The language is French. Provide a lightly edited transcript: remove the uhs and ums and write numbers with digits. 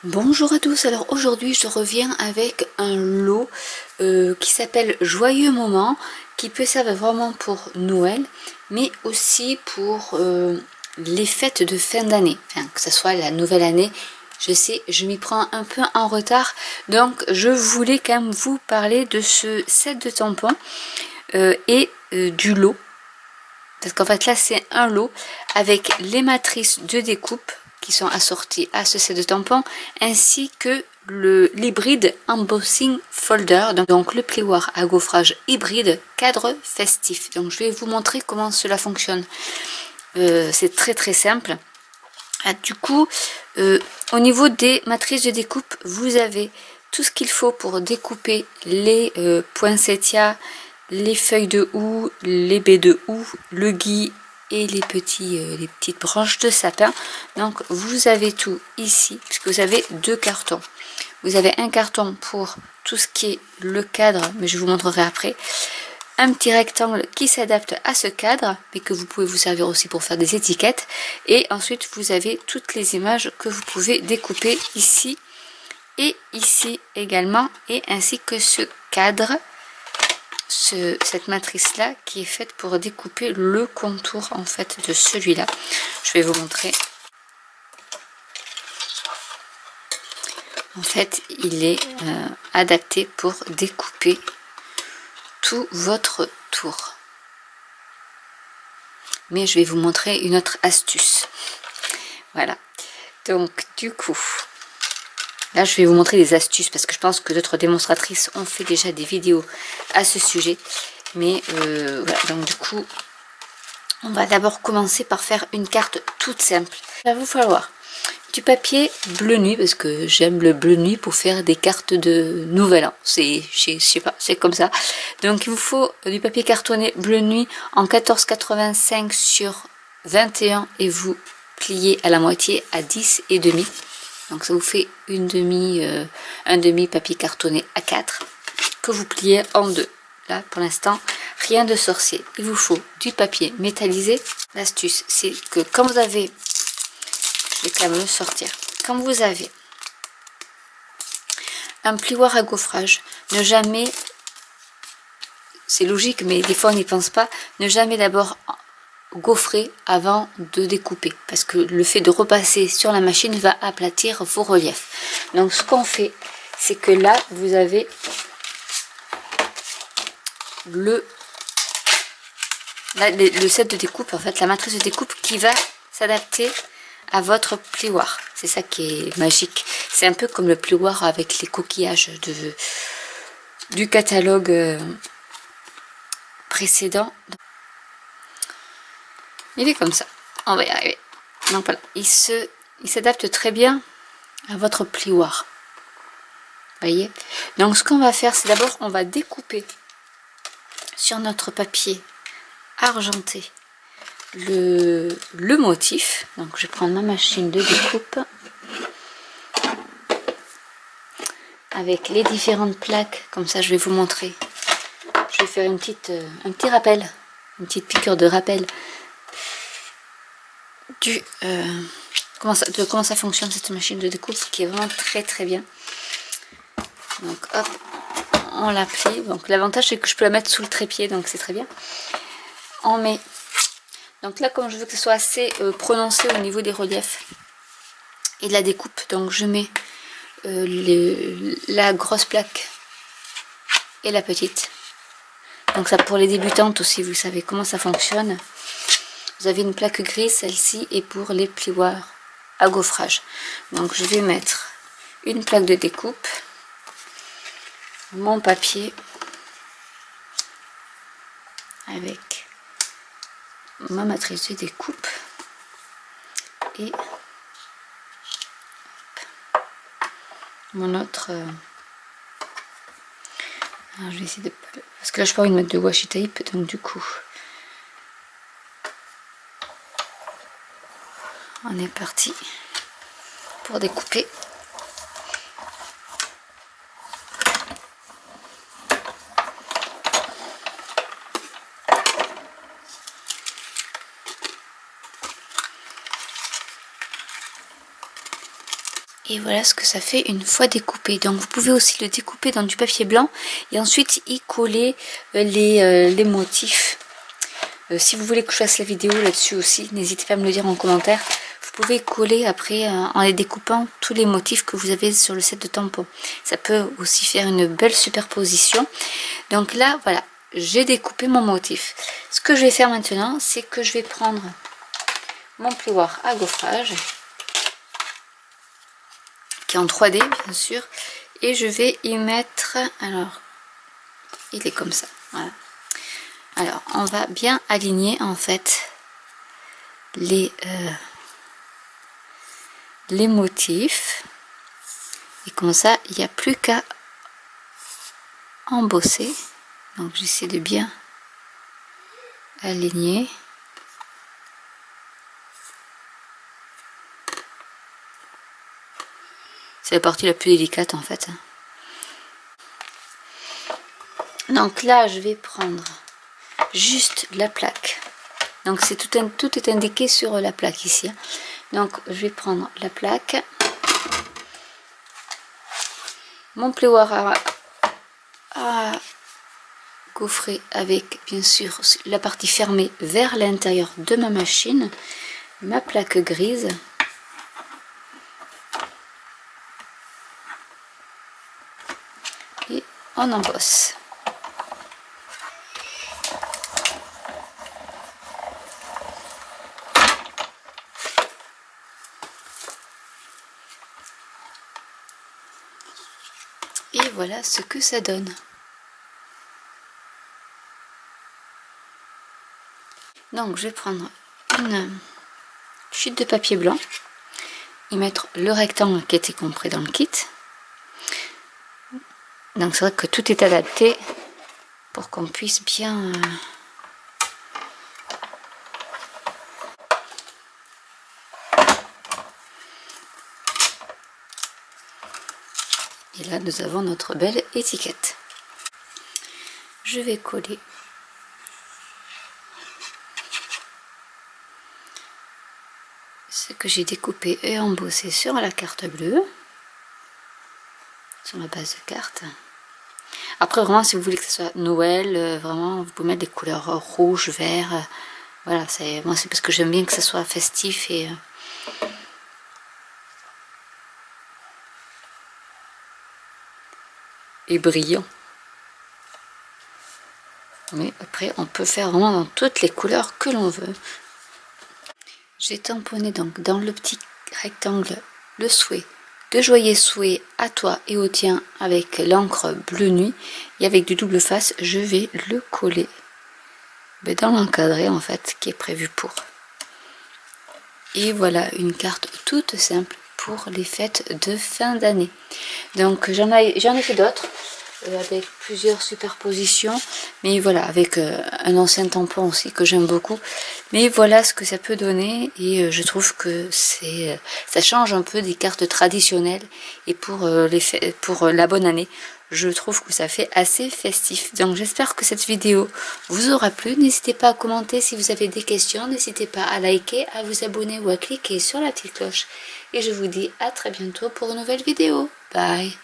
Bonjour à tous, alors aujourd'hui je reviens avec un lot qui s'appelle Joyeux Moment, qui peut servir vraiment pour Noël, mais aussi pour les fêtes de fin d'année, enfin, que ce soit la nouvelle année. Je sais, je m'y prends un peu en retard, donc je voulais quand même vous parler de ce set de tampons et du lot. Parce qu'en fait là c'est un lot avec les matrices de découpe qui sont assorties à ce set de tampons, ainsi que l'hybride embossing folder, donc le plioir à gaufrage hybride cadre festif. Donc je vais vous montrer comment cela fonctionne. C'est très simple. Du coup, au niveau des matrices de découpe, vous avez tout ce qu'il faut pour découper les poinsettias, les feuilles de houx, les baies de houx, le gui et les petites branches de sapin. Donc vous avez tout ici, puisque vous avez deux cartons. Vous avez un carton pour tout ce qui est le cadre, mais je vous montrerai après. Un petit rectangle qui s'adapte à ce cadre, mais que vous pouvez vous servir aussi pour faire des étiquettes. Et ensuite, vous avez toutes les images que vous pouvez découper ici et ici également, et ainsi que ce cadre, cette matrice là qui est faite pour découper le contour en fait de celui-là. Je vais vous montrer. En fait, il est adapté pour découper tout votre tour. Mais je vais vous montrer une autre astuce. Voilà. Donc, du coup, là, je vais vous montrer des astuces parce que je pense que d'autres démonstratrices ont fait déjà des vidéos à ce sujet. Mais voilà. Donc, du coup, on va d'abord commencer par faire une carte toute simple. Il va vous falloir du papier bleu nuit, parce que j'aime le bleu nuit pour faire des cartes de nouvel an. Je sais pas, c'est comme ça. Donc il vous faut du papier cartonné bleu nuit en 14,85 sur 21 et vous pliez à la moitié à 10 et demi. Donc ça vous fait un demi papier cartonné A4 que vous pliez en deux. Là pour l'instant rien de sorcier. Il vous faut du papier métallisé. L'astuce c'est que quand vous avez, je vais quand même le sortir. Quand vous avez un plioir à gaufrage, ne jamais, c'est logique mais des fois on n'y pense pas, ne jamais d'abord gaufrer avant de découper. Parce que le fait de repasser sur la machine va aplatir vos reliefs. Donc ce qu'on fait, c'est que là vous avez le set de découpe, en fait la matrice de découpe qui va s'adapter à votre plioir. C'est ça qui est magique. C'est un peu comme le plioir avec les coquillages du catalogue précédent. Il est comme ça. On va y arriver. Donc voilà, il s'adapte très bien à votre plioir. Voyez. Donc ce qu'on va faire, c'est d'abord on va découper sur notre papier argenté le motif. Donc je vais prendre ma machine de découpe avec les différentes plaques, comme ça je vais vous montrer. Je vais faire un petit rappel, une petite piqûre de rappel de comment ça fonctionne cette machine de découpe, qui est vraiment très bien. Donc hop, on la plie. Donc l'avantage c'est que je peux la mettre sous le trépied, donc c'est très bien. On met, donc là comme je veux que ce soit assez prononcé au niveau des reliefs et de la découpe, donc je mets la grosse plaque et la petite. Donc ça pour les débutantes aussi, vous savez comment ça fonctionne. Vous avez une plaque grise, celle-ci est pour les plioirs à gaufrage. Donc je vais mettre une plaque de découpe, mon papier avec ma matrice de découpe et mon autre. Alors je vais essayer de, parce que là je n'ai pas envie de mettre de washi tape, donc du coup on est parti pour découper. Et voilà ce que ça fait une fois découpé. Donc vous pouvez aussi le découper dans du papier blanc et ensuite y coller les motifs. Si vous voulez que je fasse la vidéo là-dessus aussi, n'hésitez pas à me le dire en commentaire. Vous pouvez coller après en les découpant tous les motifs que vous avez sur le set de tampons. Ça peut aussi faire une belle superposition. Donc là, voilà, j'ai découpé mon motif. Ce que je vais faire maintenant, c'est que je vais prendre mon plioir à gaufrage, qui est en 3D bien sûr, et je vais y mettre, alors il est comme ça, voilà. Alors on va bien aligner en fait les motifs, et comme ça il n'y a plus qu'à embosser. Donc j'essaie de bien aligner. C'est la partie la plus délicate en fait. Donc là je vais prendre juste la plaque. Donc c'est tout est indiqué sur la plaque ici. Donc je vais prendre la plaque, mon plioir à gaufrer avec bien sûr la partie fermée vers l'intérieur de ma machine, ma plaque grise. Et on embosse. Et voilà ce que ça donne. Donc je vais prendre une chute de papier blanc et mettre le rectangle qui était compris dans le kit. Donc c'est vrai que tout est adapté pour qu'on puisse bien et là nous avons notre belle étiquette. Je vais coller ce que j'ai découpé et embossé sur la carte bleue, sur ma base de carte. Après vraiment si vous voulez que ce soit Noël, vraiment vous pouvez mettre des couleurs rouge, vert, voilà, moi c'est parce que j'aime bien que ce soit festif et brillant. Mais après on peut faire vraiment dans toutes les couleurs que l'on veut. J'ai tamponné donc dans le petit rectangle le souhait de joyeux souhait à toi et au tien avec l'encre bleu nuit, et avec du double face je vais le coller dans l'encadré en fait qui est prévu pour. Et voilà une carte toute simple pour les fêtes de fin d'année. Donc j'en ai fait d'autres avec plusieurs superpositions, mais voilà, avec un ancien tampon aussi que j'aime beaucoup. Mais voilà ce que ça peut donner, et je trouve que ça change un peu des cartes traditionnelles, et pour la bonne année je trouve que ça fait assez festif. Donc j'espère que cette vidéo vous aura plu. N'hésitez pas à commenter si vous avez des questions, n'hésitez pas à liker, à vous abonner ou à cliquer sur la petite cloche, et je vous dis à très bientôt pour une nouvelle vidéo. Bye.